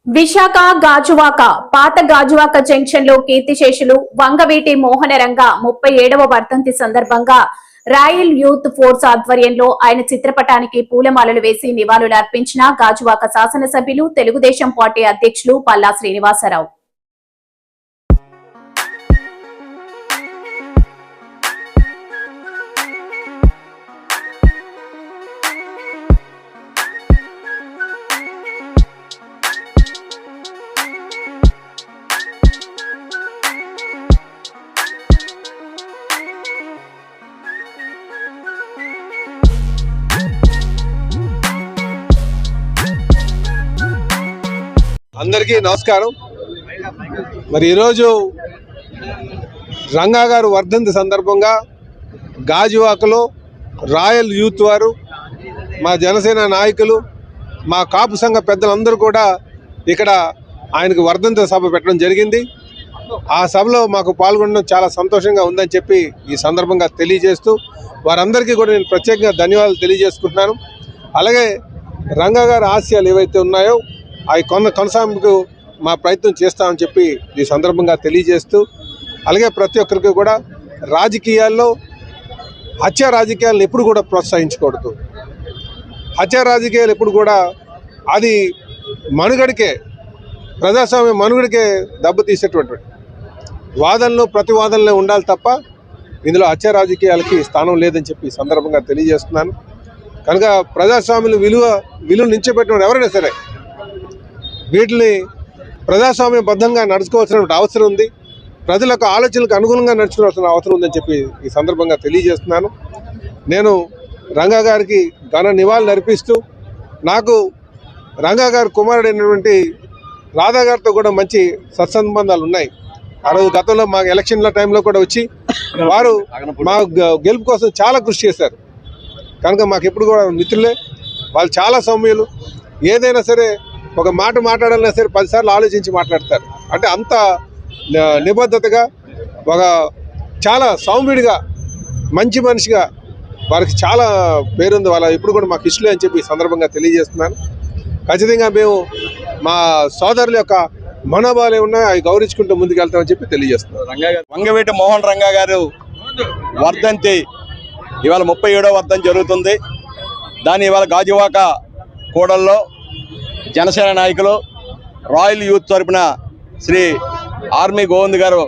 విశాఖ గాజువాక పాత గాజువాక జంక్షన్ లో కీర్తిశేషులు వంగవీటి మోహనరంగ 37వ వర్ధంతి సందర్భంగా రాయల్ యూత్ ఫోర్స్ ఆధ్వర్యంలో ఆయన చిత్రపటానికి పూలమాలలు వేసి నివాళులు అర్పించిన గాజువాక శాసనసభ్యులు తెలుగుదేశం పార్టీ అధ్యక్షులు పల్లా శ్రీనివాసరావు. అందరికీ నమస్కారం. మరి ఈరోజు రంగా గారు వర్ధంతి సందర్భంగా గాజువాకలో రాయల్ యూత్ వారు, మా జనసేన నాయకులు, మా కాపు సంఘ పెద్దలందరూ కూడా ఇక్కడ ఆయనకు వర్ధంతి సభ పెట్టడం జరిగింది. ఆ సభలో మాకు పాల్గొనడం చాలా సంతోషంగా ఉందని చెప్పి ఈ సందర్భంగా తెలియజేస్తూ వారందరికీ కూడా నేను ప్రత్యేకంగా ధన్యవాదాలు తెలియజేసుకుంటున్నాను. అలాగే రంగా గారి ఆశయాలు ఏవైతే ఉన్నాయో అవి కొనసాగింపుకు మా ప్రయత్నం చేస్తామని చెప్పి ఈ సందర్భంగా తెలియజేస్తూ, అలాగే ప్రతి ఒక్కరికి కూడా రాజకీయాల్లో హత్య రాజకీయాలను ఎప్పుడు కూడా ప్రోత్సహించకూడదు. హత్య రాజకీయాలు ఎప్పుడు కూడా అది మనుగడికే, ప్రజాస్వామ్య మనుగడికే దెబ్బతీసేటువంటి వాదనలు ప్రతివాదనలే ఉండాలి తప్ప ఇందులో హత్య రాజకీయాలకి స్థానం లేదని చెప్పి ఈ సందర్భంగా తెలియజేస్తున్నాను. కనుక ప్రజాస్వామ్యం విలువ నిలిచిపెట్టిన ఎవరైనా సరే వీటిని ప్రజాస్వామ్యబద్ధంగా నడుచుకోవాల్సిన అవసరం ఉంది. ప్రజల యొక్క ఆలోచనలకు అనుగుణంగా నడుచుకోవాల్సిన అవసరం ఉందని చెప్పి ఈ సందర్భంగా తెలియజేస్తున్నాను. నేను రంగా గారికి ఘన నివాళులు అర్పిస్తూ, నాకు రంగా గారి కుమారుడైనటువంటి రాధా గారితో కూడా మంచి సత్సంబంధాలు ఉన్నాయి. ఆ రోజు గతంలో మా ఎలక్షన్ల టైంలో కూడా వచ్చి వారు మా గెలుపు కోసం చాలా కృషి చేశారు. కనుక మాకు ఎప్పుడు కూడా మిత్రులే. వాళ్ళు చాలా సౌమ్యులు. ఏదైనా సరే ఒక మాట మాట్లాడాలన్నా సరే 10 సార్లు ఆలోచించి మాట్లాడతారు. అంటే అంత నిబద్ధతగా, ఒక చాలా సౌమ్యుడిగా, మంచి మనిషిగా వారికి చాలా పేరుంది. వాళ్ళ ఇప్పుడు కూడా మాకు ఇష్టలే అని చెప్పి ఈ సందర్భంగా తెలియజేస్తున్నాను. ఖచ్చితంగా మేము మా సోదరుల యొక్క మనోభావాలు ఉన్నాయి, అవి గౌరవించుకుంటూ ముందుకు వెళ్తామని చెప్పి తెలియజేస్తున్నాను. వంగవీటి మోహన్ రంగా గారు వర్ధంతి ఇవాళ 37వ వర్ధంతి జరుగుతుంది. దాన్ని ఇవాళ గాజువాక కూడల్లో జనసేన నాయకులు, రాయల్ యూత్ తరపున శ్రీ ఆర్మీ గోవింద్ గారు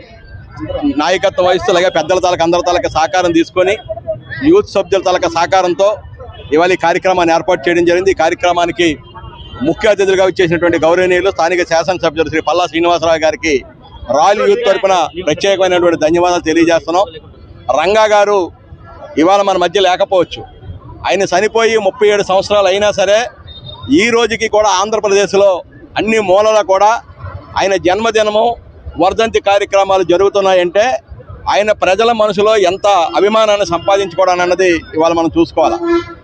నాయకత్వం వహిస్తూ, అలాగే పెద్దల తాలూకు అందరి తాలూకు సహకారం తీసుకొని యూత్ సభ్యుల తాలూకు సహకారంతో ఇవాళ ఈ కార్యక్రమాన్ని ఏర్పాటు చేయడం జరిగింది. ఈ కార్యక్రమానికి ముఖ్య అతిథులుగా వచ్చేసినటువంటి గౌరవనీయులు స్థానిక శాసనసభ్యులు శ్రీ పల్లా శ్రీనివాసరావు గారికి రాయల్ యూత్ తరపున ప్రత్యేకమైనటువంటి ధన్యవాదాలు తెలియజేస్తున్నాం. రంగా గారు ఇవాళ మన మధ్య లేకపోవచ్చు. ఆయన చనిపోయి 37 సంవత్సరాలు అయినా సరే ఈ రోజుకి కూడా ఆంధ్రప్రదేశ్లో అన్ని మూలలా కూడా ఆయన జన్మదినము, వర్ధంతి కార్యక్రమాలు జరుగుతున్నాయంటే ఆయన ప్రజల మనసులో ఎంత అభిమానాన్ని సంపాదించుకోవడం అన్నది ఇవాళ మనం చూసుకోవాలి.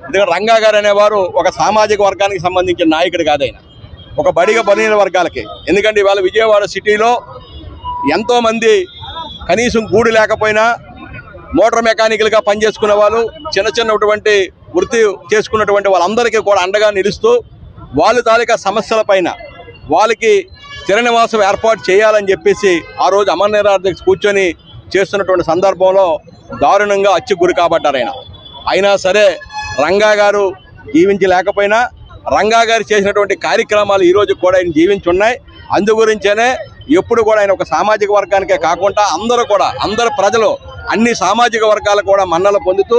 ఎందుకంటే రంగా గారు అనేవారు ఒక సామాజిక వర్గానికి సంబంధించిన నాయకుడు కాదు. ఆయన ఒక బలహీన వర్గాలకి. ఎందుకంటే ఇవాళ విజయవాడ సిటీలో ఎంతోమంది కనీసం గూడు లేకపోయినా మోటార్ మెకానికల్గా పనిచేసుకునే వాళ్ళు, చిన్నటువంటి వృత్తి చేసుకున్నటువంటి వాళ్ళందరికీ కూడా అండగా నిలుస్తూ వాళ్ళ తాలూకా సమస్యలపైన వాళ్ళకి స్థిర నివాసం ఏర్పాటు చేయాలని చెప్పేసి ఆ రోజు అమర నిరాహార కూర్చొని చేస్తున్నటువంటి సందర్భంలో దారుణంగా హత్యకు గురి కాబడ్డారు. అయినా సరే రంగా గారు జీవించి లేకపోయినా రంగా గారు చేసినటువంటి కార్యక్రమాలు ఈరోజు కూడా ఆయన జీవించి ఉన్నాయి. అందు గురించేనే ఎప్పుడు కూడా ఆయన ఒక సామాజిక వర్గానికే కాకుండా అందరూ ప్రజలు, అన్ని సామాజిక వర్గాలు కూడా మన్నలు పొందుతూ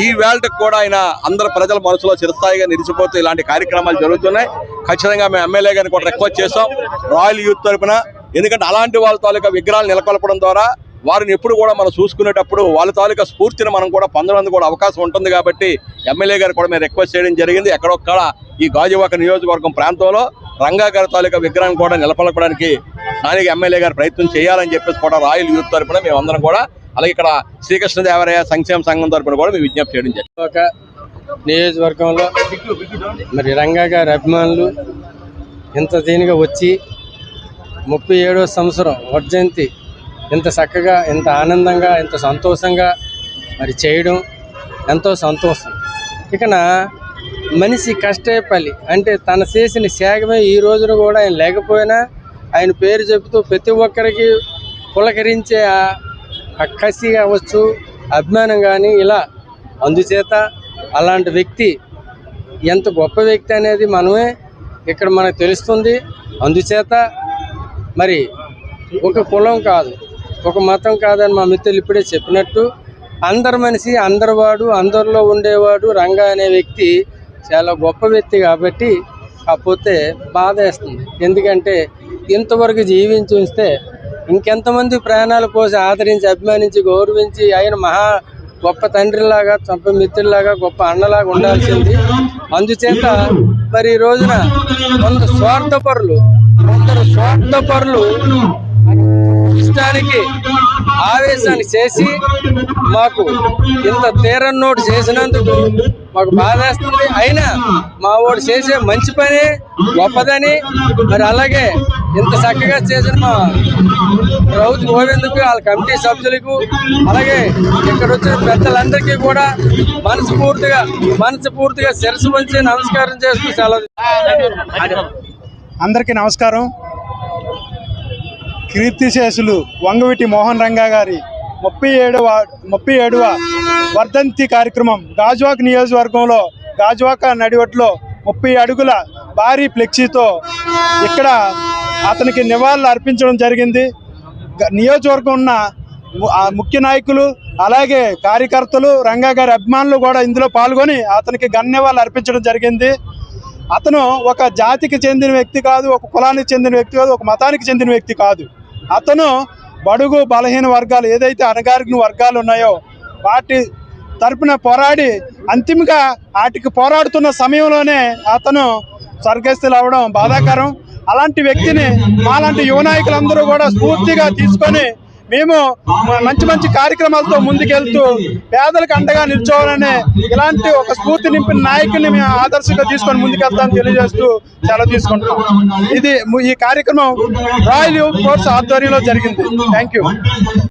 ఈ వేళకు కూడా ఆయన అందరు ప్రజల మనసులో చిరస్థాయిగా నిలిచిపోతూ ఇలాంటి కార్యక్రమాలు జరుగుతున్నాయి. ఖచ్చితంగా మేము ఎమ్మెల్యే గారిని కూడా రిక్వెస్ట్ చేస్తాం రాయల్ యూత్ తరపున. ఎందుకంటే అలాంటి వాళ్ళ తాలూకా విగ్రహాలు నెలకొల్పడం ద్వారా వారిని ఎప్పుడు కూడా మనం చూసుకునేటప్పుడు వాళ్ళ తాలూకా స్ఫూర్తిని మనం కూడా పొందడానికి కూడా అవకాశం ఉంటుంది. కాబట్టి ఎమ్మెల్యే గారు కూడా మేము రిక్వెస్ట్ చేయడం జరిగింది. ఎక్కడొక్కడ ఈ గాజువాక నియోజకవర్గం ప్రాంతంలో రంగా గారి తాలూకా విగ్రహం కూడా నెలకొల్పడానికి స్థానిక ఎమ్మెల్యే గారు ప్రయత్నం చేయాలని చెప్పేసి కూడా రాయల్ యూత్ తరపున మేమందరం కూడా, అలాగే ఇక్కడ శ్రీకృష్ణదేవరాయ సంక్షేమ సంఘం తరపున కూడా మేము విజ్ఞప్తి చేయడం జరిగింది. ఒక నియోజకవర్గంలో మరి రంగా గారి అభిమానులు ఇంత దీనిగా వచ్చి 37వ సంవత్సరం వర్ధంతి ఇంత చక్కగా, ఇంత ఆనందంగా, ఇంత సంతోషంగా మరి చేయడం ఎంతో సంతోషం. ఇకన మనిషి కష్టపడి అంటే తన చేసిన త్యాగమే ఈ రోజున కూడా ఆయన లేకపోయినా ఆయన పేరు చెబుతూ ప్రతి ఒక్కరికి పులకరించే ఆ కసి కావచ్చు, అభిమానం కానీ ఇలా. అందుచేత అలాంటి వ్యక్తి ఎంత గొప్ప వ్యక్తి అనేది మనమే ఇక్కడ మనకు తెలుస్తుంది. అందుచేత మరి ఒక కులం కాదు, ఒక మతం కాదని మా మిత్రులు ఇప్పుడే చెప్పినట్టు అందరి మనిషి, అందరివాడు, అందరిలో ఉండేవాడు రంగా అనే వ్యక్తి చాలా గొప్ప వ్యక్తి. కాబట్టి కాకపోతే బాధ వేస్తుంది. ఎందుకంటే ఇంతవరకు జీవించి ఉంచితే ఇంకెంతమంది ప్రాణాలు పోసి ఆదరించి, అభిమానించి, గౌరవించి ఆయన మహా గొప్ప తండ్రిలాగా, గొప్ప మిత్రులాగా, గొప్ప అన్నలాగా ఉండాల్సింది. అందుచేత మరి ఈ రోజున కొందరు స్వార్థపరులు ఇష్టానికి ఆవేశాన్ని చేసి మాకు ఇంత తీరని నోటు చేసినందుకు మాకు బాధేస్తుంది. అయినా మా వాడు చేసే మంచి పని గొప్పదని, మరి అలాగే ఇంత చక్కగా చేసిన మా రౌత్ గోవింద్కు, వాళ్ళ కమిటీ సభ్యులకు, అలాగే ఇక్కడ వచ్చిన పెద్దలందరికీ కూడా మనస్ఫూర్తిగా శిరస్సు వంచి నమస్కారం చేస్తూ సెలవు. అందరికీ నమస్కారం. కీర్తిశేషులు వంగవీటి మోహన్ రంగా గారి 37వ వర్ధంతి కార్యక్రమం గాజువాక నియోజకవర్గంలో గాజువాక నడివట్లో 30 అడుగుల భారీ ఫ్లెక్సీతో ఇక్కడ అతనికి నివాళులు అర్పించడం జరిగింది. నియోజకవర్గం ఉన్న ముఖ్య నాయకులు, అలాగే కార్యకర్తలు, రంగా గారి అభిమానులు కూడా ఇందులో పాల్గొని అతనికి ఘననివాళులు అర్పించడం జరిగింది. అతను ఒక జాతికి చెందిన వ్యక్తి కాదు, ఒక కులానికి చెందిన వ్యక్తి కాదు, ఒక మతానికి చెందిన వ్యక్తి కాదు. అతను బడుగు బలహీన వర్గాలు, ఏదైతే అణగారిన వర్గాలు ఉన్నాయో వాటి తరపున పోరాడి అంతిమంగా వాటికి పోరాడుతున్న సమయంలోనే అతను స్వర్గస్థులు అవ్వడం బాధాకరం. అలాంటి వ్యక్తిని మాలాంటి యువ నాయకులందరూ కూడా స్ఫూర్తిగా తీసుకొని మేము మంచి కార్యక్రమాలతో ముందుకెళ్తూ పేదలకు అండగా నిల్చోవాలనే ఇలాంటి ఒక స్ఫూర్తి నింపిన నాయకుడిని మేము ఆదర్శంగా తీసుకొని ముందుకెళ్తామని తెలియజేస్తూ సెలవు తీసుకుంటున్నాం. ఈ కార్యక్రమం రాయల్ యూత్ ఫోర్స్ ఆధ్వర్యంలో జరిగింది. Thank you.